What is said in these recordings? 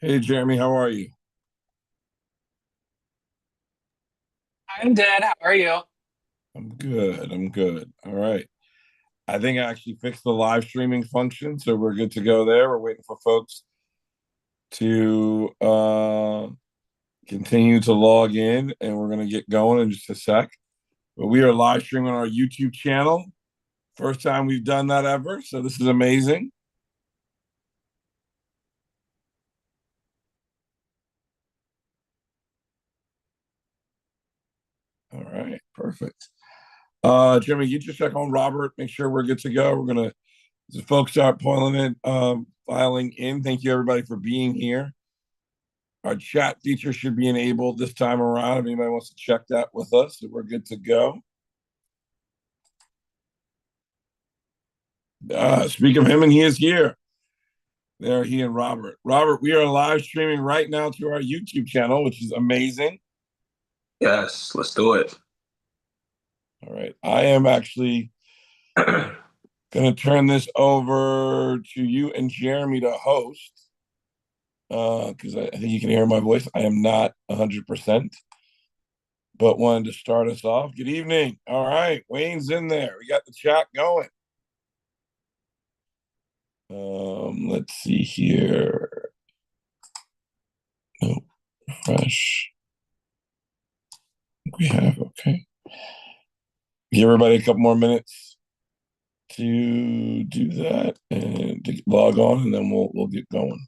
Hey, Jeremy, how are you? I'm dead. How are you? I'm good. I'm good. All right. I think I actually fixed the live streaming function, so we're good to go there. We're waiting for folks to continue to log in, and we're going to get going in just a sec. But we are live streaming on our YouTube channel. First time we've done that ever, so this is amazing. All right, perfect. Jeremy, you just check on Robert, make sure we're good to go. We're gonna the folks start pulling in, filing in. Thank you everybody for being here. Our chat feature should be enabled this time around. If anybody wants to check that with us, so we're good to go. Speak of him, and he is here. There, he and Robert. Robert, we are live streaming right now to our YouTube channel, which is amazing. Yes, let's do it. All right. I am actually going to turn this over to you and Jeremy to host because I think you can hear my voice. I am not 100%, but wanted to start us off. Good evening. All right. Wayne's in there. We got the chat going. Let's see here. Oh, fresh. We have okay. Give everybody a couple more minutes to do that and to log on, and then we'll get going.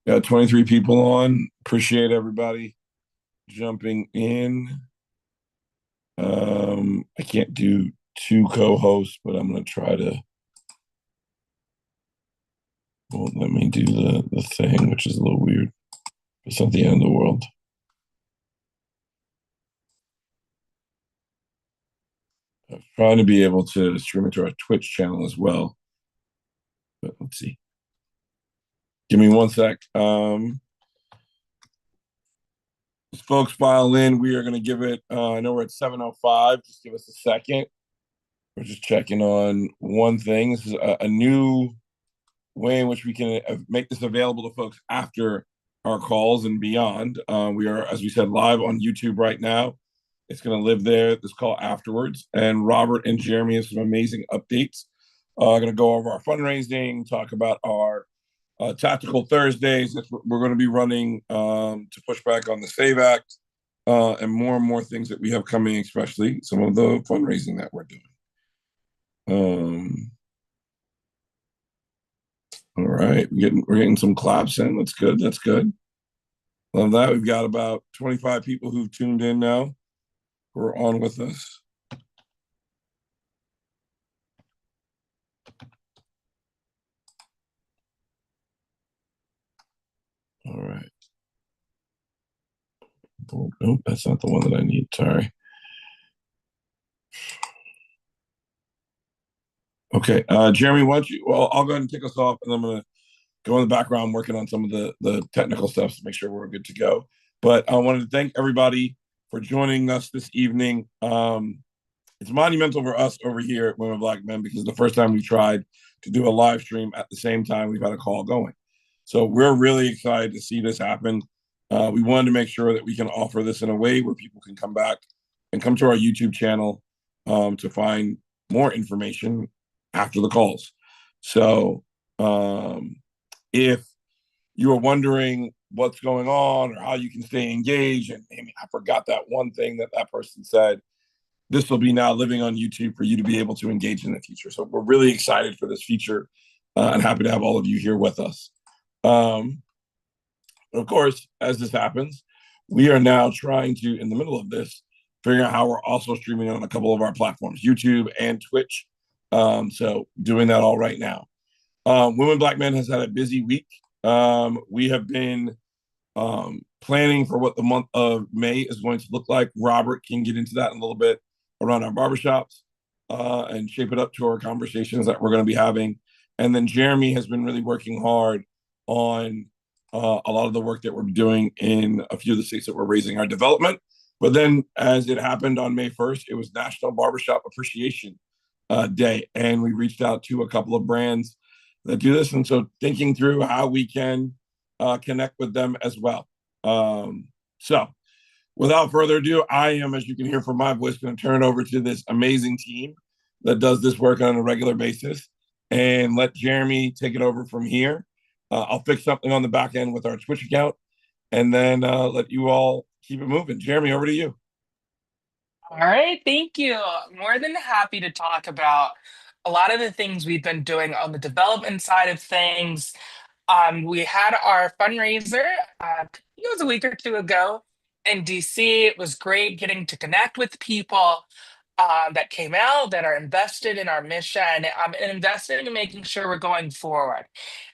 Got 23 people on. Appreciate everybody jumping in. I can't do two co-hosts, but I'm gonna try to. Well, let me do the thing, which is a little weird. It's not the end of the world. I'm trying to be able to stream it to our Twitch channel as well. But let's see. Give me one sec. As folks file in, we are going to give it. I know we're at 7:05. Just give us a second. We're just checking on one thing. This is a new way in which we can make this available to folks after our calls and beyond. We are, as we said, live on YouTube right now. It's going to live there, this call afterwards. And Robert and Jeremy have some amazing updates. Going to go over our fundraising, talk about our Tactical Thursdays. We're going to be running to push back on the Save Act and more things that we have coming, especially some of the fundraising that we're doing. All right, we're getting some claps in. That's good. That's good. Love that. We've got about 25 people who've tuned in now who are on with us. All right. Oh, nope, that's not the one that I need. Sorry. Okay, Jeremy, why don't you? Well, I'll go ahead and kick us off, and I'm going to go in the background working on some of the technical stuff to make sure we're good to go. But I wanted to thank everybody for joining us this evening. It's monumental for us over here at Women Black Men because the first time we tried to do a live stream at the same time, we've had a call going. So we're really excited to see this happen. We wanted to make sure that we can offer this in a way where people can come back and come to our YouTube channel to find more information after the calls. So if you are wondering what's going on or how you can stay engaged, and I forgot that one thing that that person said, this will be now living on YouTube for you to be able to engage in the future. So we're really excited for this feature and happy to have all of you here with us. Of course, as this happens, we are now trying to, in the middle of this, figure out how we're also streaming on a couple of our platforms, YouTube and Twitch. So doing that all right now. Women Black Men has had a busy week. We have been planning for what the month of May is going to look like. Robert can get into that in a little bit around our barbershops and shape it up to our conversations that we're going to be having. And then Jeremy has been really working hard on a lot of the work that we're doing in a few of the states that we're raising our development. But then, as it happened on May 1st, it was National Barbershop Appreciation Day. And we reached out to a couple of brands that do this. And so, thinking through how we can connect with them as well. So, without further ado, I am, as you can hear from my voice, going to turn it over to this amazing team that does this work on a regular basis and let Jeremy take it over from here. I'll fix something on the back end with our Twitch account and then let you all keep it moving. Jeremy, over to you. All right, thank you. More than happy to talk about a lot of the things we've been doing on the development side of things. We had our fundraiser, it was a week or two ago in DC. It was great getting to connect with people that came out that are invested in our mission and invested in making sure we're going forward.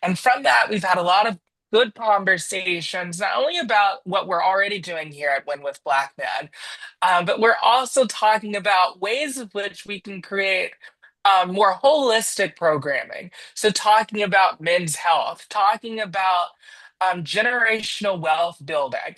And from that, we've had a lot of good conversations, not only about what we're already doing here at Win with Black Men, but we're also talking about ways of which we can create more holistic programming. So, talking about men's health, talking about generational wealth building,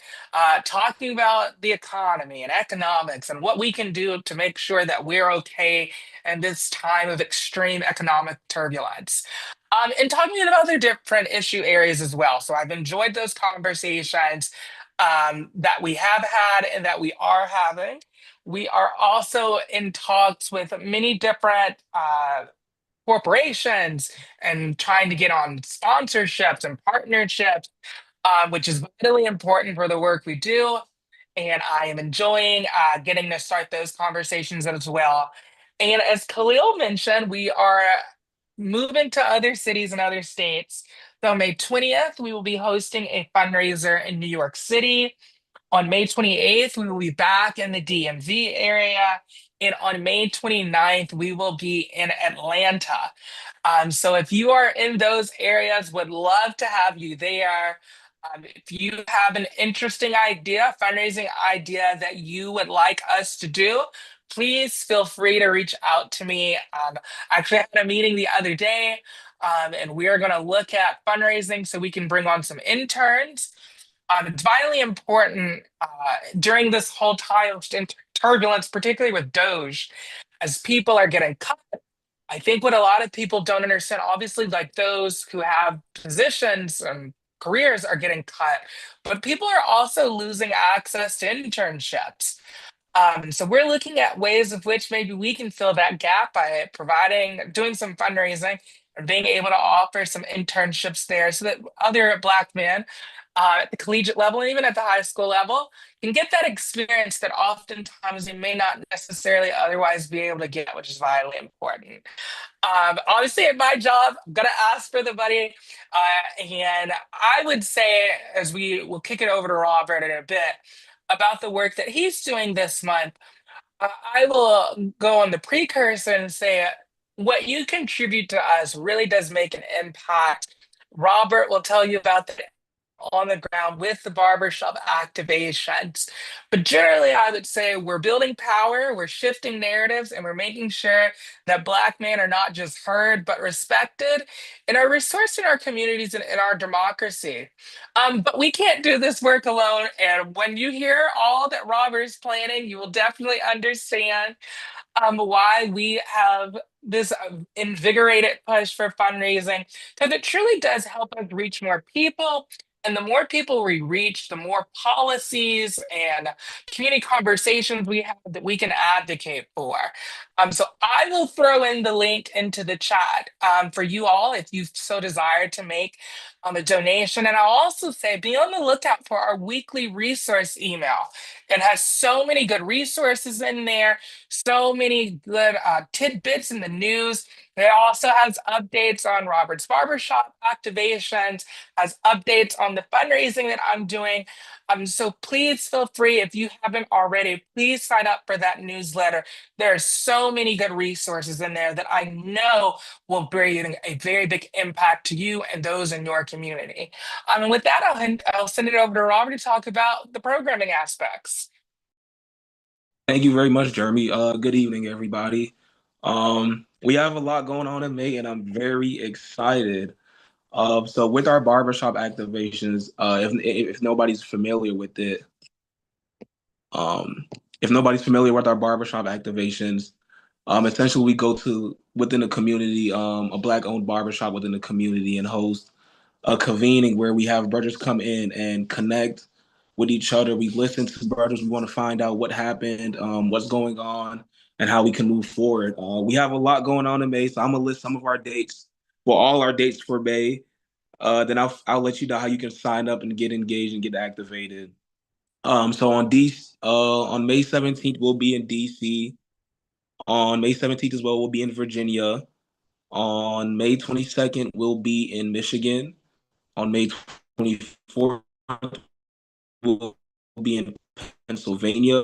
talking about the economy and economics and what we can do to make sure that we're okay in this time of extreme economic turbulence. And talking about other different issue areas as well. So, I've enjoyed those conversations that we have had and that we are having. We are also in talks with many different corporations and trying to get on sponsorships and partnerships, which is vitally important for the work we do. And I am enjoying getting to start those conversations as well. And as Khalil mentioned, we are moving to other cities and other states. So, May 20th, we will be hosting a fundraiser in New York City. On May 28th, we will be back in the DMV area. And on May 29th, we will be in Atlanta. So if you are in those areas, would love to have you there. If you have an interesting idea, fundraising idea that you would like us to do, please feel free to reach out to me. Actually, I had a meeting the other day, and we are going to look at fundraising so we can bring on some interns. It's vitally important during this whole time of turbulence, particularly with Doge, as people are getting cut. I think what a lot of people don't understand, obviously, like those who have positions and careers are getting cut, but people are also losing access to internships. So we're looking at ways of which maybe we can fill that gap by doing some fundraising and being able to offer some internships there so that other Black men at the collegiate level, and even at the high school level, can get that experience that oftentimes they may not necessarily otherwise be able to get, which is vitally important. Obviously, at my job, I'm gonna ask for the money, and I would say, as we will kick it over to Robert in a bit, about the work that he's doing this month. I will go on the precursor and say what you contribute to us really does make an impact. Robert will tell you about that on the ground with the barbershop activations. But generally, I would say we're building power, we're shifting narratives, and we're making sure that Black men are not just heard, but respected and are resourced in our communities and in our democracy. But we can't do this work alone. And when you hear all that Robert is planning, you will definitely understand why we have this invigorated push for fundraising, because it truly does help us reach more people. And the more people we reach, the more policies and community conversations we have that we can advocate for. So I will throw in the link into the chat for you all if you so desire to make a donation. And I'll also say be on the lookout for our weekly resource email. It has so many good resources in there, so many good tidbits in the news. It also has updates on Robert's Barbershop activations, has updates on the fundraising that I'm doing. So please feel free, if you haven't already, please sign up for that newsletter. There are so many good resources in there that I know will bring a very big impact to you and those in your community. And with that, I'll send it over to Robert to talk about the programming aspects. Thank you very much, Jeremy. Good evening, everybody. We have a lot going on in May, and I'm very excited. So with our barbershop activations, if nobody's familiar with it, um, if nobody's familiar with our barbershop activations, essentially we go to within the community, a Black-owned barbershop within the community, and host a convening where we have brothers come in and connect with each other. We listen to brothers. We want to find out what happened, what's going on, and how we can move forward. We have a lot going on in May, so I'm gonna list some of our dates. Well, all our dates for May. Then I'll let you know how you can sign up and get engaged and get activated. So on May 17th we'll be in DC. On May 17th as well we'll be in Virginia. On May 22nd we'll be in Michigan. On May 24th we'll be in Pennsylvania.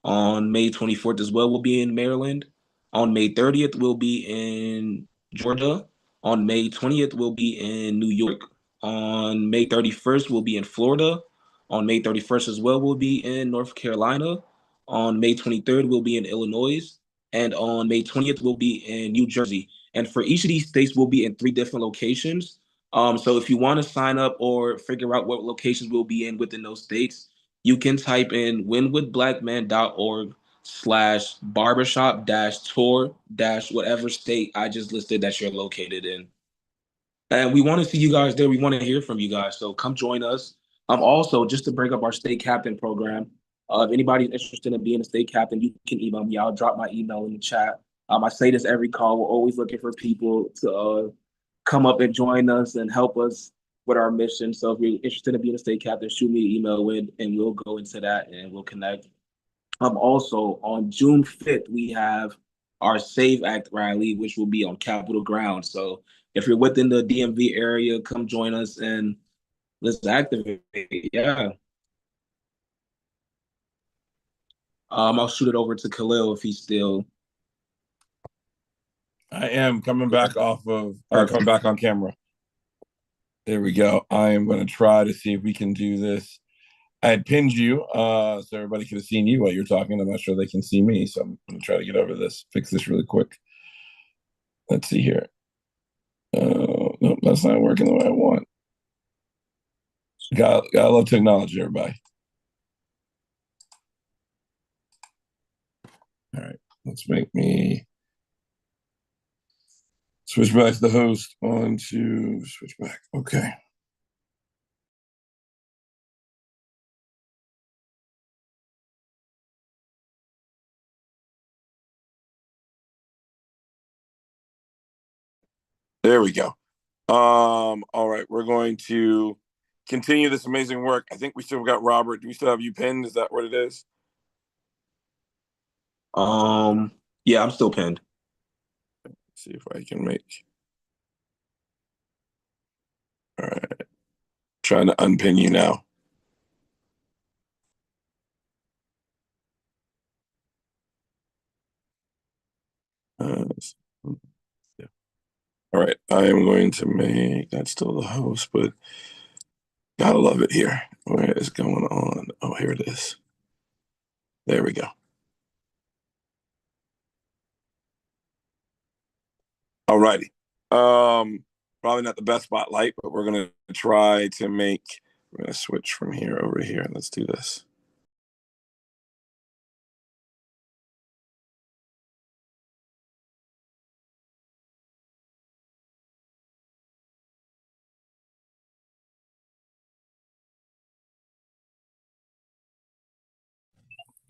On May 24th as well, we'll be in Maryland. On May 30th, we'll be in Georgia. On May 20th, we'll be in New York. On May 31st, we'll be in Florida. On May 31st as well, we'll be in North Carolina. On May 23rd, we'll be in Illinois. And on May 20th, we'll be in New Jersey. And for each of these states, we'll be in 3 different locations. So if you want to sign up or figure out what locations we'll be in within those states, you can type in winwithblackman.org/barbershop-tour- whatever state I just listed that you're located in. And we want to see you guys there. We want to hear from you guys. So come join us. Also, just to break up our state captain program, if anybody's interested in being a state captain, you can email me. I'll drop my email in the chat. I say this every call. We're always looking for people to come up and join us and help us with our mission. So if you're interested in being a state captain, shoot me an email and we'll go into that and we'll connect. Also, on June 5th, we have our Save Act rally, which will be on Capitol grounds. So if you're within the DMV area, come join us and let's activate. Yeah. I'll shoot it over to Khalil if he's still. I am coming back coming back on camera. There we go. I am going to try to see if we can do this. I had pinned you, so everybody could have seen you while you're talking. I'm not sure they can see me, so I'm going to try to get over this, fix this really quick. Let's see here. Nope, that's not working the way I want. Gotta love technology, everybody. All right, let's make me switch back to the host. Switch back. Okay. There we go. All right, we're going to continue this amazing work. I think we still got Robert. Do we still have you pinned? Is that what it is? Yeah, I'm still pinned. Let's see if I can make. All right, trying to unpin you now. Yeah. All right, I am going to make that still the host, but gotta love it here. Where is going on? Oh, here it is. There we go. All righty. Probably not the best spotlight, but we're gonna try to make. We're gonna switch from here over here. Let's do this.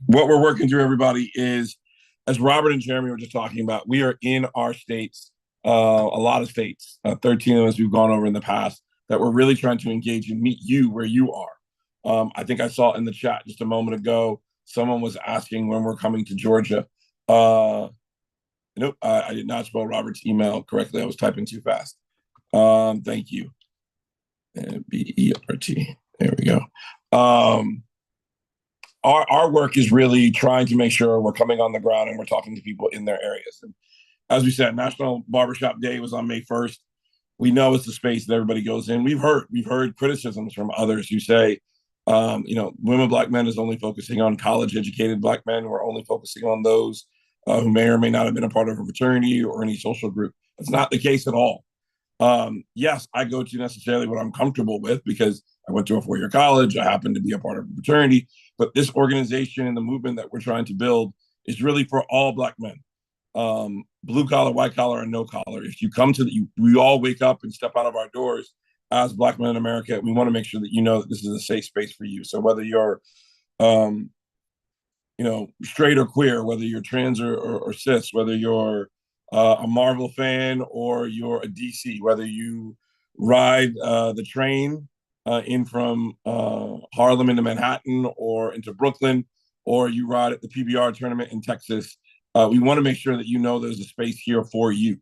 What we're working through, everybody, is as Robert and Jeremy were just talking about, we are in our states, a lot of states, 13 of us we've gone over in the past, that we're really trying to engage and meet you where you are. I think I saw in the chat just a moment ago, someone was asking when we're coming to Georgia. Nope, I did not spell Robert's email correctly. I was typing too fast. Thank you. BERT. There we go. Our work is really trying to make sure we're coming on the ground and we're talking to people in their areas. And as we said, National Barbershop Day was on May 1st. We know it's the space that everybody goes in. We've heard criticisms from others who say, women, black men is only focusing on college educated black men. We're only focusing on those who may or may not have been a part of a fraternity or any social group. That's not the case at all. Yes, I go to necessarily what I'm comfortable with because I went to a 4-year college. I happen to be a part of a fraternity, but this organization and the movement that we're trying to build is really for all black men, blue collar, white collar, and no collar. If you come to we all wake up and step out of our doors as black men in America. We want to make sure that you know that this is a safe space for you. So whether you're, straight or queer, whether you're trans or cis, whether you're a Marvel fan or you're a DC, whether you ride the train in from Harlem into Manhattan or into Brooklyn, or you ride at the PBR tournament in Texas, we want to make sure that you know there's a space here for you.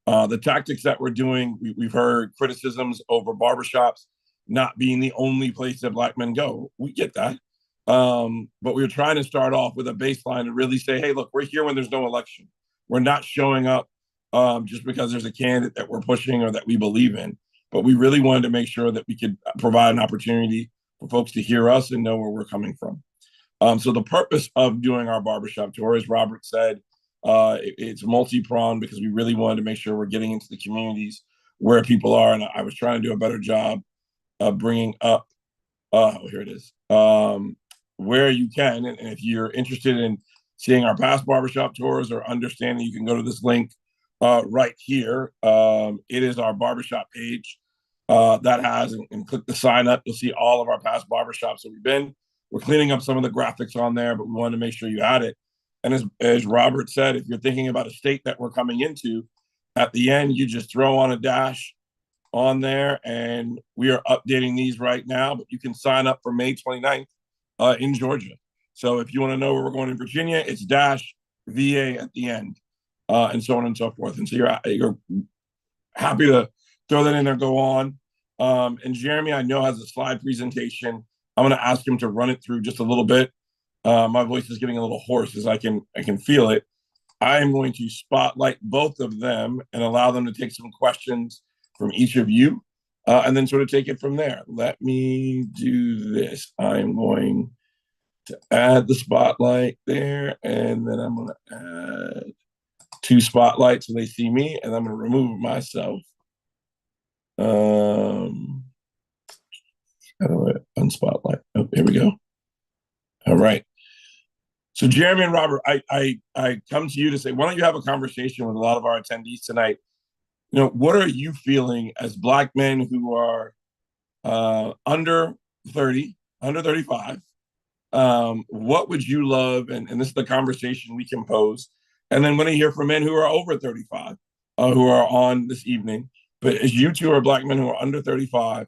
The tactics that we're doing, we've heard criticisms over barbershops not being the only place that black men go. We get that. But we're trying to start off with a baseline and really say, hey, look, we're here when there's no election. We're not showing up just because there's a candidate that we're pushing or that we believe in. But we really wanted to make sure that we could provide an opportunity for folks to hear us and know where we're coming from. So the purpose of doing our barbershop tour, as Robert said, it's multi-pronged because we really wanted to make sure we're getting into the communities where people are. And I was trying to do a better job of bringing up, here it is, where you can. And if you're interested in seeing our past barbershop tours or understanding, you can go to this link right here. It is our barbershop page that has, and click the sign up. You'll see all of our past barbershops that we've been. We're cleaning up some of the graphics on there, but we wanted to make sure you had it. And as Robert said, if you're thinking about a state that we're coming into, at the end, you just throw on a dash on there, and we are updating these right now, but you can sign up for May 29th in Georgia. So if you want to know where we're going in Virginia, it's dash VA at the end, and so on and so forth. And so you're happy to throw that in there, go on. And Jeremy, I know, has a slide presentation. I'm going to ask him to run it through just a little bit. My voice is getting a little hoarse as I can feel it. I am going to spotlight both of them and allow them to take some questions from each of you, and then sort of take it from there. Let me do this. I'm going to add the spotlight there, and then I'm going to add 2 spotlights so they see me, and I'm going to remove myself. How do I unspotlight? Oh, here we go. All right. So Jeremy and Robert, I come to you to say, why don't you have a conversation with a lot of our attendees tonight? What are you feeling as black men who are under 30, under 35? What would you love? And this is the conversation we can pose. And then when I hear from men who are over 35, who are on this evening, but as you two are black men who are under 35,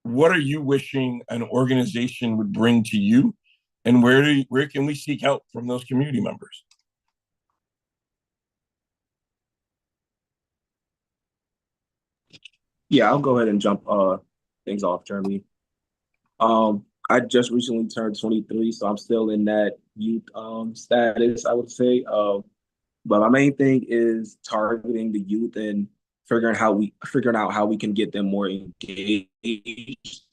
what are you wishing an organization would bring to you? And where can we seek help from those community members? Yeah, I'll go ahead and jump things off, Jeremy. I just recently turned 23, so I'm still in that youth status, I would say. But my main thing is targeting the youth and figuring out how we can get them more engaged.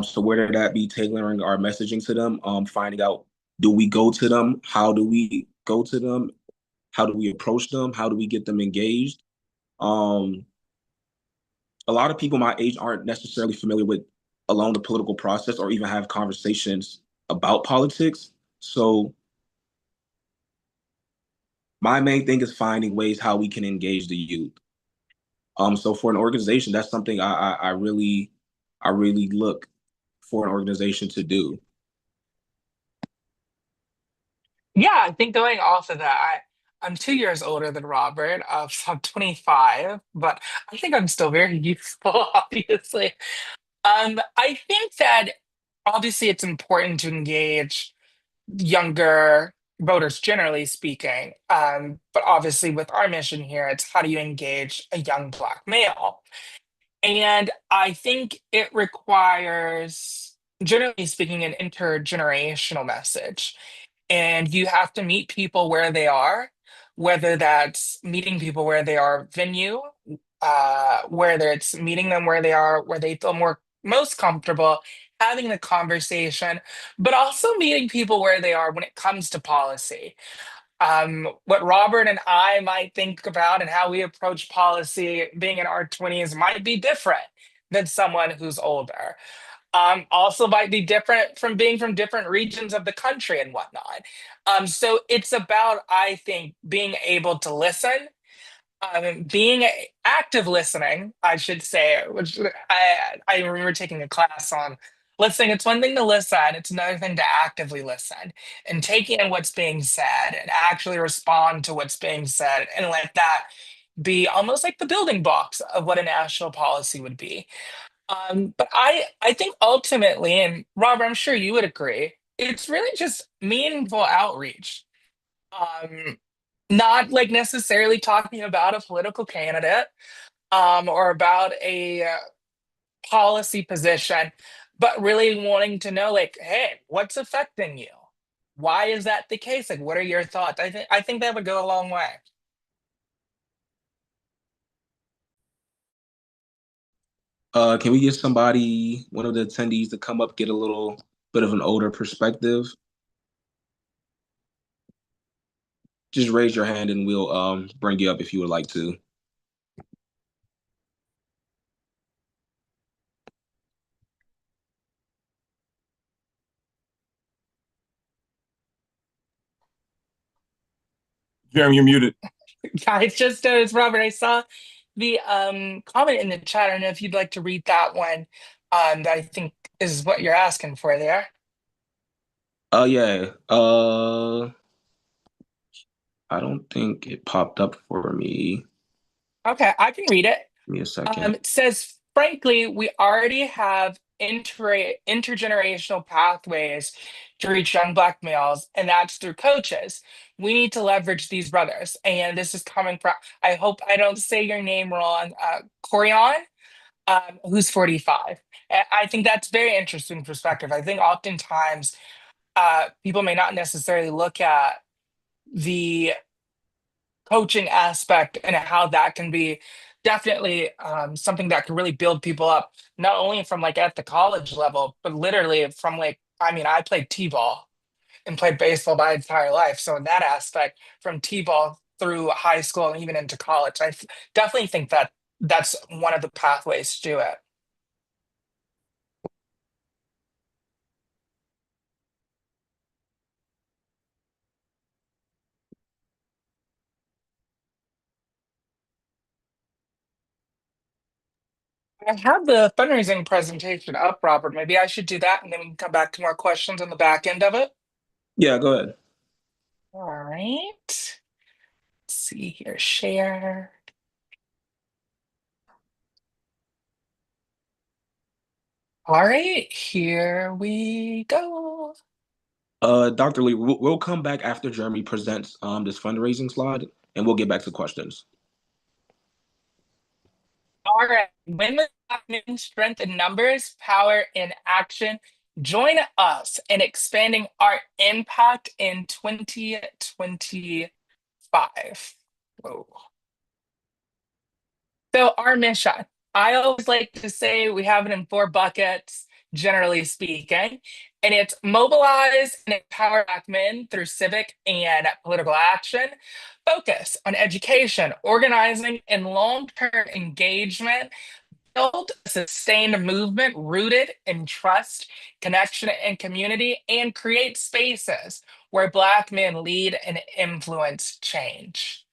So whether that be tailoring our messaging to them, finding out, do we go to them? How do we go to them? How do we approach them? How do we get them engaged? A lot of people my age aren't necessarily familiar with along the political process or even have conversations about politics. So my main thing is finding ways how we can engage the youth. So for an organization, that's something I really look for an organization to do. Yeah, I think going off of that, I'm 2 years older than Robert, so I'm 25, but I think I'm still very youthful, obviously. I think that obviously it's important to engage younger voters, generally speaking. But obviously, with our mission here, it's how do you engage a young Black male? And I think it requires, generally speaking, an intergenerational message. And you have to meet people where they are, whether that's meeting people where they are venue, whether it's meeting them where they are, where they feel most comfortable having the conversation, but also meeting people where they are when it comes to policy. What Robert and I might think about and how we approach policy being in our 20s might be different than someone who's older. Also might be different from being from different regions of the country and whatnot. So it's about, I think, being able to listen, being active listening, I should say, which I remember taking a class on listening. It's one thing to listen, it's another thing to actively listen and take in what's being said and actually respond to what's being said and let that be almost like the building blocks of what a national policy would be. But I think ultimately, and Robert, I'm sure you would agree, it's really just meaningful outreach. Um, Not like necessarily talking about a political candidate or about a policy position, but really wanting to know, like, hey, what's affecting you? Why is that the case? Like, what are your thoughts? I think that would go a long way. Can we get somebody, one of the attendees, to come up, get a little bit of an older perspective? Just raise your hand and we'll bring you up if you would like to. Jeremy, you're muted. Guys, just noticed, Robert, I saw the comment in the chat. I don't know if you'd like to read that one. That I think is what you're asking for there. Yeah. I don't think it popped up for me. Okay, I can read it. Give me a second. It says, frankly, we already have intergenerational pathways to reach young Black males, and that's through coaches. We need to leverage these brothers. And this is coming from, I hope I don't say your name wrong, Corian, who's 45. I think that's very interesting perspective. I think oftentimes people may not necessarily look at the coaching aspect and how that can be definitely something that can really build people up, not only from like at the college level, but literally from like, I mean, I played t-ball and played baseball my entire life. So in that aspect, from t-ball through high school and even into college, definitely think that that's one of the pathways to do it. I have the fundraising presentation up, Robert. Maybe I should do that and then we can come back to more questions on the back end of it. Yeah, go ahead. All right. Let's see here, share. All right, here we go. Dr. Lee, we'll come back after Jeremy presents this fundraising slide, and we'll get back to questions. All right, women, strength in numbers, power in action. Join us in expanding our impact in 2025. Whoa. So our mission, I always like to say we have it in four buckets, generally speaking, and it's mobilize and empower Black men through civic and political action, focus on education, organizing, and long-term engagement, build a sustained movement rooted in trust, connection, and community, and create spaces where Black men lead and influence change.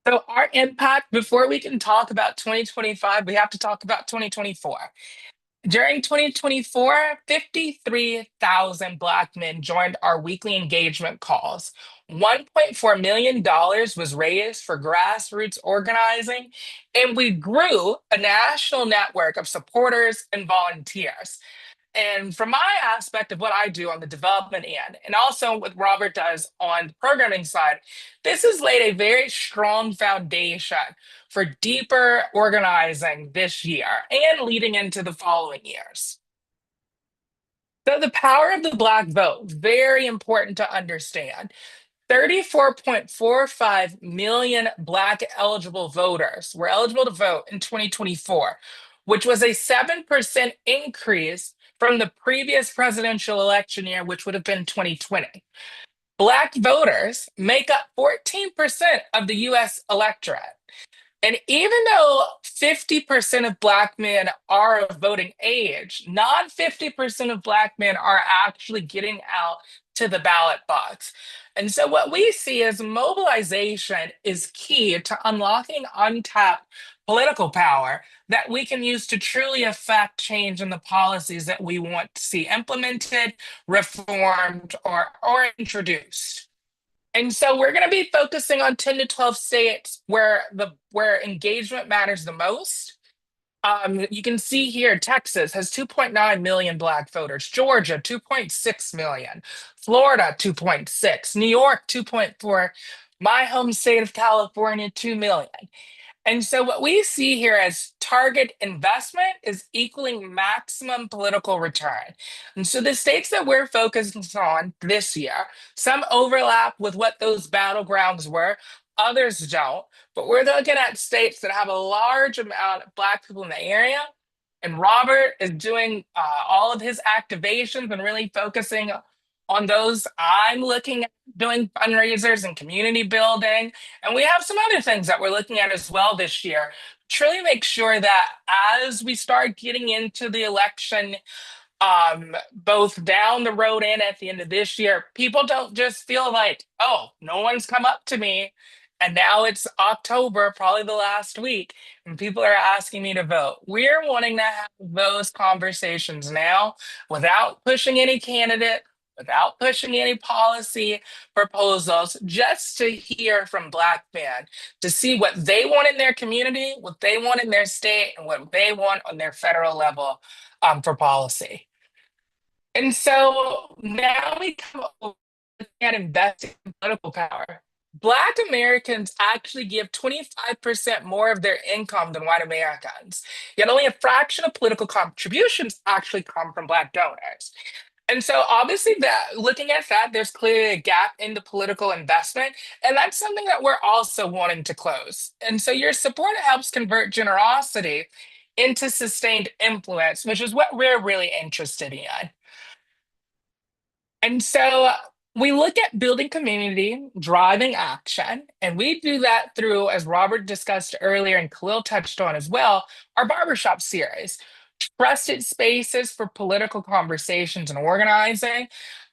So our impact, before we can talk about 2025, we have to talk about 2024. During 2024, 53,000 Black men joined our weekly engagement calls. $1.4 million was raised for grassroots organizing, and we grew a national network of supporters and volunteers. And from my aspect of what I do on the development end, and also what Robert does on the programming side, this has laid a very strong foundation for deeper organizing this year and leading into the following years. So the power of the Black vote, very important to understand. 34.45 million Black eligible voters were eligible to vote in 2024, which was a 7% increase from the previous presidential election year, which would have been 2020. Black voters make up 14% of the US electorate. And even though 50% of Black men are of voting age, not 50% of Black men are actually getting out to the ballot box. And so, what we see is mobilization is key to unlocking untapped political power that we can use to truly affect change in the policies that we want to see implemented, reformed, or introduced. And so we're going to be focusing on 10 to 12 states where engagement matters the most. You can see here, Texas has 2.9 million Black voters, Georgia, 2.6 million, Florida, 2.6, New York, 2.4, my home state of California, 2 million. And so what we see here as target investment is equaling maximum political return. And so the states that we're focused on this year, some overlap with what those battlegrounds were, others don't. But we're looking at states that have a large amount of Black people in the area. And Robert is doing all of his activations and really focusing on those. I'm looking at doing fundraisers and community building. And we have some other things that we're looking at as well this year. Truly make sure that as we start getting into the election, both down the road and at the end of this year, people don't just feel like, oh, no one's come up to me. And now it's October, probably the last week, and people are asking me to vote. We're wanting to have those conversations now without pushing any candidate, without pushing any policy proposals, just to hear from Black men, to see what they want in their community, what they want in their state, and what they want on their federal level for policy. And so now we come over at investing in political power. Black Americans actually give 25% more of their income than white Americans, yet only a fraction of political contributions actually come from Black donors. And so obviously that looking at that, there's clearly a gap in the political investment. And that's something that we're also wanting to close. And so your support helps convert generosity into sustained influence, which is what we're really interested in. And so we look at building community, driving action, and we do that through, as Robert discussed earlier and Khalil touched on as well, our barbershop series. Trusted spaces for political conversations and organizing.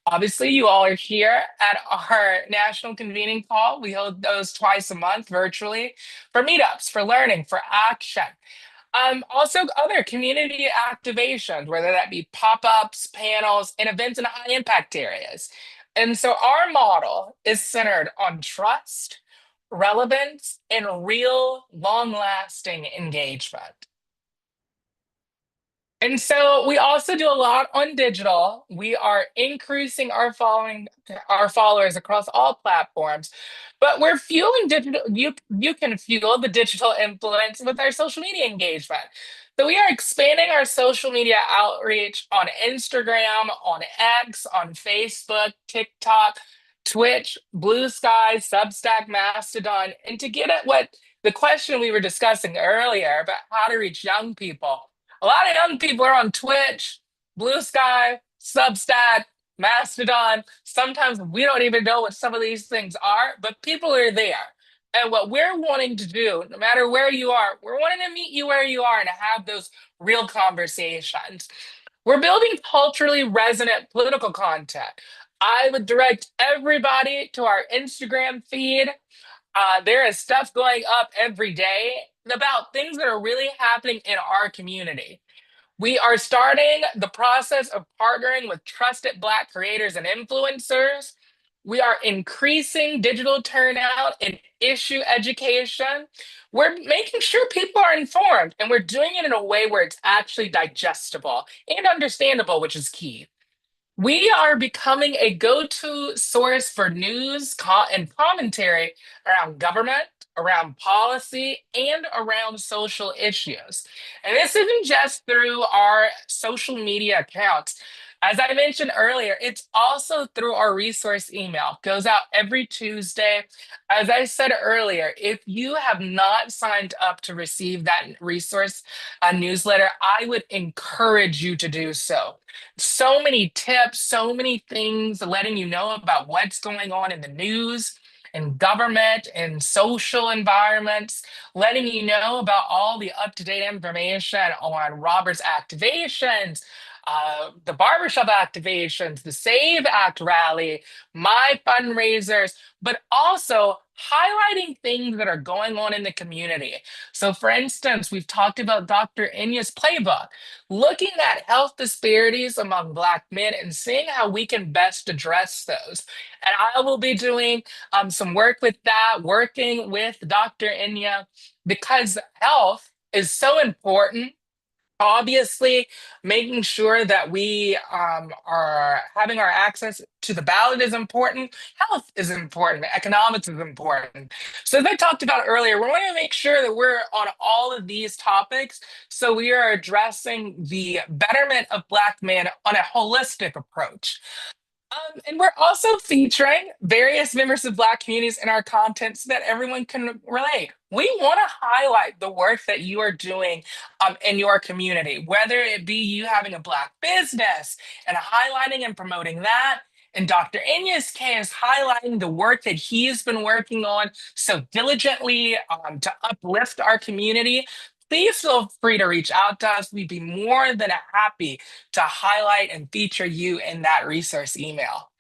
Obviously, you all are here at our national convening call. We hold those twice a month virtually for meetups, for learning, for action. Also, other community activations, whether that be pop ups, panels, and events in high impact areas. And so, our model is centered on trust, relevance, and real long lasting engagement. And so we also do a lot on digital. We are increasing our followers across all platforms, but we're fueling digital. You can fuel the digital influence with our social media engagement. So we are expanding our social media outreach on Instagram, on X, on Facebook, TikTok, Twitch, Blue Sky, Substack, Mastodon, and to get at what the question we were discussing earlier about how to reach young people. A lot of young people are on Twitch, Blue Sky, Substack, Mastodon. Sometimes we don't even know what some of these things are, but people are there. And what we're wanting to do, no matter where you are, we're wanting to meet you where you are and have those real conversations. We're building culturally resonant political content. I would direct everybody to our Instagram feed. There is stuff going up every day about things that are really happening in our community. We are starting the process of partnering with trusted Black creators and influencers. We are increasing digital turnout and issue education. We're making sure people are informed, and we're doing it in a way where it's actually digestible and understandable, which is key. We are becoming a go-to source for news and commentary around government, around policy, and around social issues. And this isn't just through our social media accounts. As I mentioned earlier, it's also through our resource email. Goes out every Tuesday. As I said earlier, if you have not signed up to receive that resource newsletter, I would encourage you to do so. So many tips, so many things letting you know about what's going on in the news and government and social environments, letting you know about all the up-to-date information on Robert's activations, the barbershop activations, the Save Act rally, my fundraisers, but also highlighting things that are going on in the community. So, for instance, we've talked about Dr. Inya's playbook, looking at health disparities among Black men and seeing how we can best address those. And I will be doing some work with that, working with Dr. Inya, because health is so important. Obviously, making sure that we are having our access to the ballot is important. Health is important. Economics is important. So, as I talked about earlier, we want to make sure that we're on all of these topics. So, we are addressing the betterment of Black men on a holistic approach. And we're also featuring various members of Black communities in our content so that everyone can relate. We want to highlight the work that you are doing in your community, whether it be you having a Black business and highlighting and promoting that. In Dr. Inya's case, highlighting the work that he has been working on so diligently to uplift our community. Please feel free to reach out to us. We'd be more than happy to highlight and feature you in that resource email.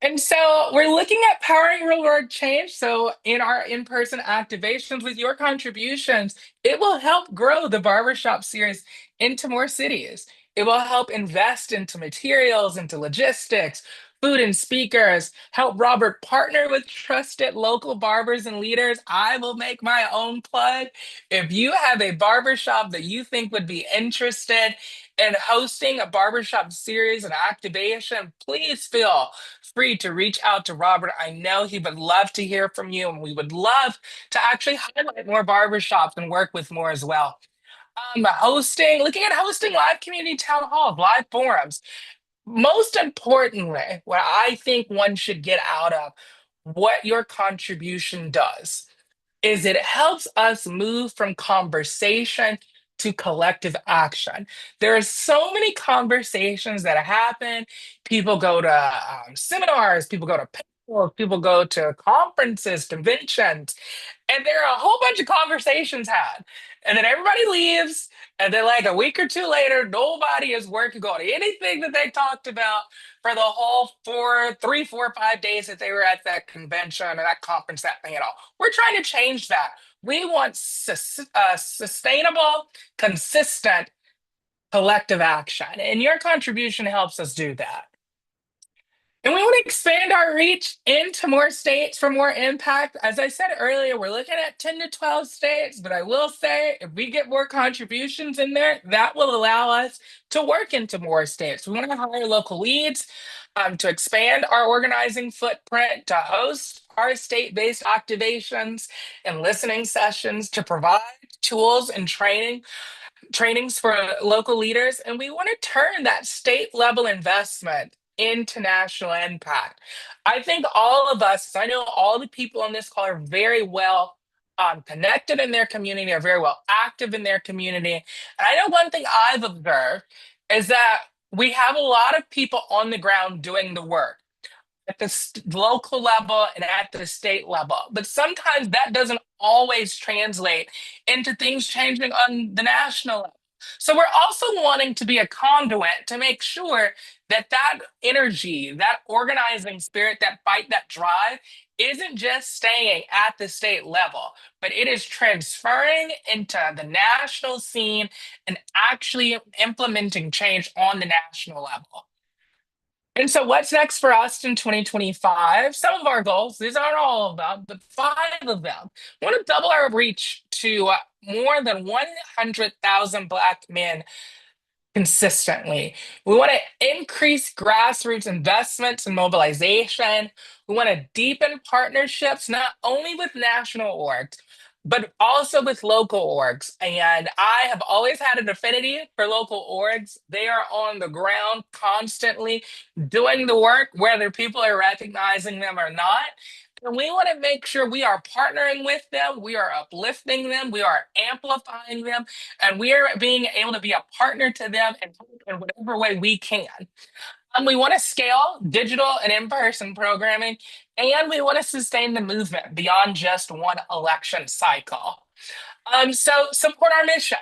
And so we're looking at powering real world change. So in our in-person activations with your contributions, it will help grow the barbershop series into more cities. It will help invest into materials, into logistics, food and speakers, help Robert partner with trusted local barbers and leaders. I will make my own plug. If you have a barbershop that you think would be interested in hosting a barbershop series and activation, please feel free to reach out to Robert. I know he would love to hear from you, and we would love to actually highlight more barbershops and work with more as well. Looking at hosting live community town halls, live forums. Most importantly, what I think one should get out of what your contribution does is it helps us move from conversation to collective action. There are so many conversations that happen. People go to seminars, people go to panels, people go to conferences, conventions, and there are a whole bunch of conversations had. And then everybody leaves. And then, like a week or two later, nobody is working on anything that they talked about for the whole 5 days that they were at that convention or that conference, that panel. We're trying to change that. We want sustainable, consistent collective action. And your contribution helps us do that. And we want to expand our reach into more states for more impact. As I said earlier, we're looking at 10 to 12 states, but I will say if we get more contributions in there, that will allow us to work into more states. We want to hire local leads to expand our organizing footprint, to host our state-based activations and listening sessions, to provide tools and trainings for local leaders, and we want to turn that state level investment into national impact. I think all of us, I know all the people on this call are very well connected in their community, are very well active in their community. And I know one thing I've observed is that we have a lot of people on the ground doing the work at the local level and at the state level. But sometimes that doesn't always translate into things changing on the national level. So we're also wanting to be a conduit to make sure that that energy, that organizing spirit, that fight, that drive isn't just staying at the state level, but it is transferring into the national scene and actually implementing change on the national level. And so, what's next for us in 2025? Some of our goals, these aren't all of them, but five of them. We want to double our reach to more than 100,000 Black men consistently. We want to increase grassroots investments and mobilization. We want to deepen partnerships, not only with national orgs, but also with local orgs. And I have always had an affinity for local orgs. They are on the ground constantly doing the work, whether people are recognizing them or not. And we want to make sure we are partnering with them, we are uplifting them, we are amplifying them, and we are being able to be a partner to them in whatever way we can. We want to scale digital and in-person programming, and we want to sustain the movement beyond just one election cycle. So support our mission.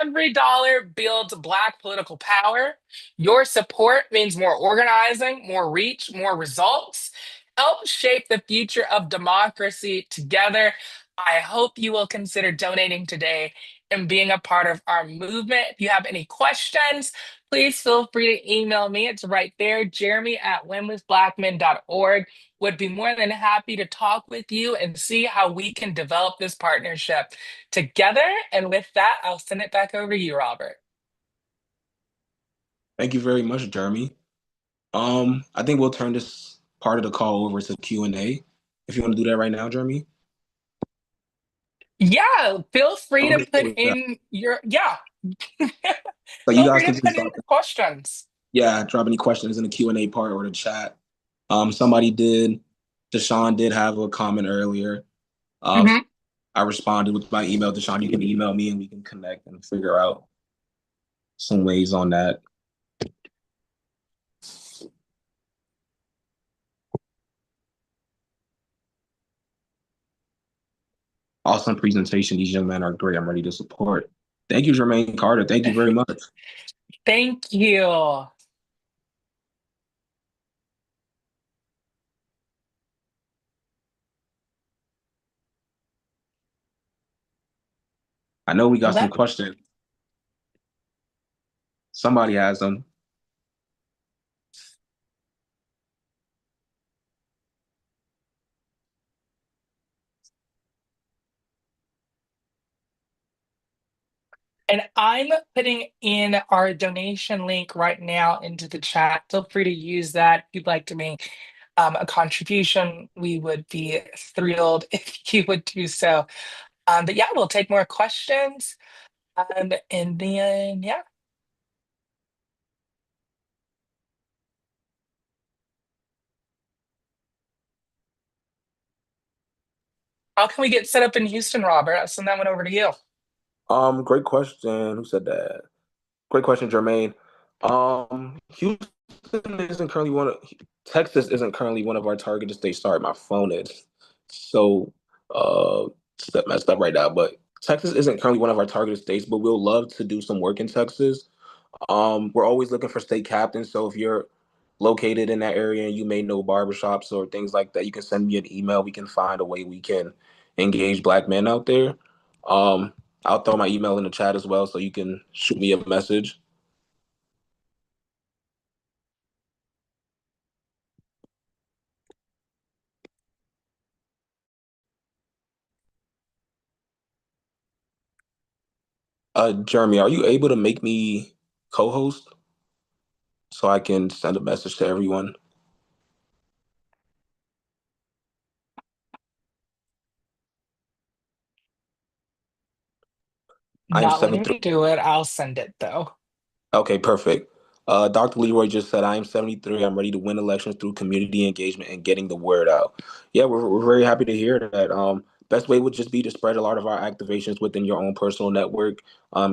Every dollar builds Black political power. Your support means more organizing, more reach, more results. Help shape the future of democracy together. I hope you will consider donating today and being a part of our movement. If you have any questions, please feel free to email me. It's right there, jeremy@windwithblackmen.org. Would be more than happy to talk with you and see how we can develop this partnership together. And with that, I'll send it back over to you, Robert. Thank you very much, Jeremy. I think we'll turn this part of the call over to Q&A. If you want to do that right now, Jeremy. Yeah, feel free to Okay, put in your, yeah, so you feel guys free to can put just in drop, your questions. yeah, drop any questions in the Q&A part or the chat. Somebody did, Deshaun did have a comment earlier. Mhm. I responded with my email. Deshaun, you can email me and we can connect and figure out some ways on that. Awesome presentation. These young men are great. I'm ready to support. Thank you, Jermaine Carter. Thank you very much. Thank you. I know we got some Let questions. Somebody has them. And I'm putting in our donation link right now into the chat. Feel free to use that if you'd like to make a contribution. We would be thrilled if you would do so. But yeah, we'll take more questions. And then, yeah. How can we get set up in Houston, Robert? I'll send that one over to you. Great question. Who said that? Great question, Jermaine. Houston isn't currently one of Texas isn't currently one of our targeted states. Sorry, my phone is so step messed up right now. But Texas isn't currently one of our targeted states, but we'll love to do some work in Texas. We're always looking for state captains. So if you're located in that area and you may know barbershops or things like that, you can send me an email. We can find a way we can engage Black men out there. Um, I'll throw my email in the chat as well, so you can shoot me a message. Jeremy, are you able to make me co-host so I can send a message to everyone? I am Not letting 73. me do it. I'll send it though. Okay, perfect. Dr. Leroy just said, I am 73. I'm ready to win elections through community engagement and getting the word out. Yeah, we're very happy to hear that. Best way would just be to spread a lot of our activations within your own personal network,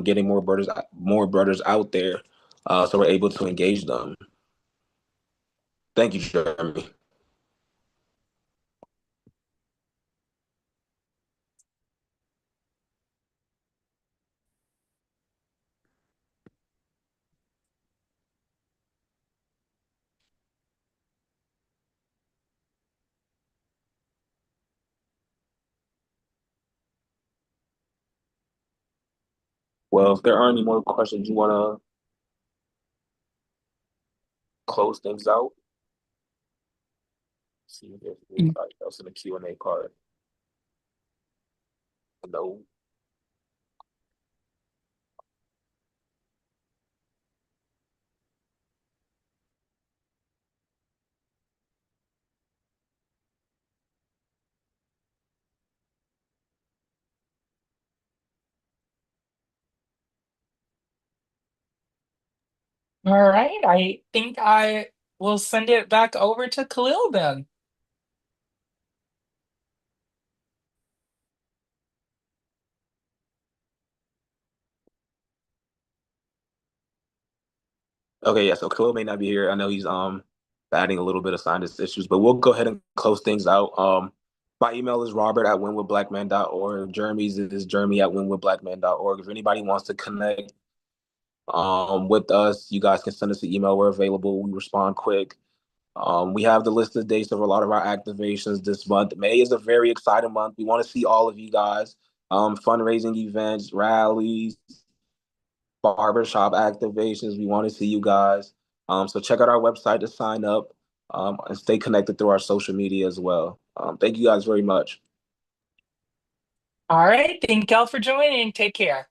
getting more brothers out there, so we're able to engage them. Thank you, Jeremy. Well, if there are any more questions you want to close things out. See if there's anybody else in the Q&A part. No. All right, I think I will send it back over to Khalil then. Okay, yeah, so Khalil may not be here. I know he's batting a little bit of sinus issues, but we'll go ahead and close things out. My email is robert@winwithblackman.org. Jeremy's is jeremy@winwithblackman.org. If anybody wants to connect with us, you guys can send us an email. We're available. We respond quick. We have the list of dates of a lot of our activations this month. May is a very exciting month. We want to see all of you guys. Fundraising events, rallies, barbershop activations. We want to see you guys. So check out our website to sign up and stay connected through our social media as well. Thank you guys very much. All right, thank y'all for joining. Take care.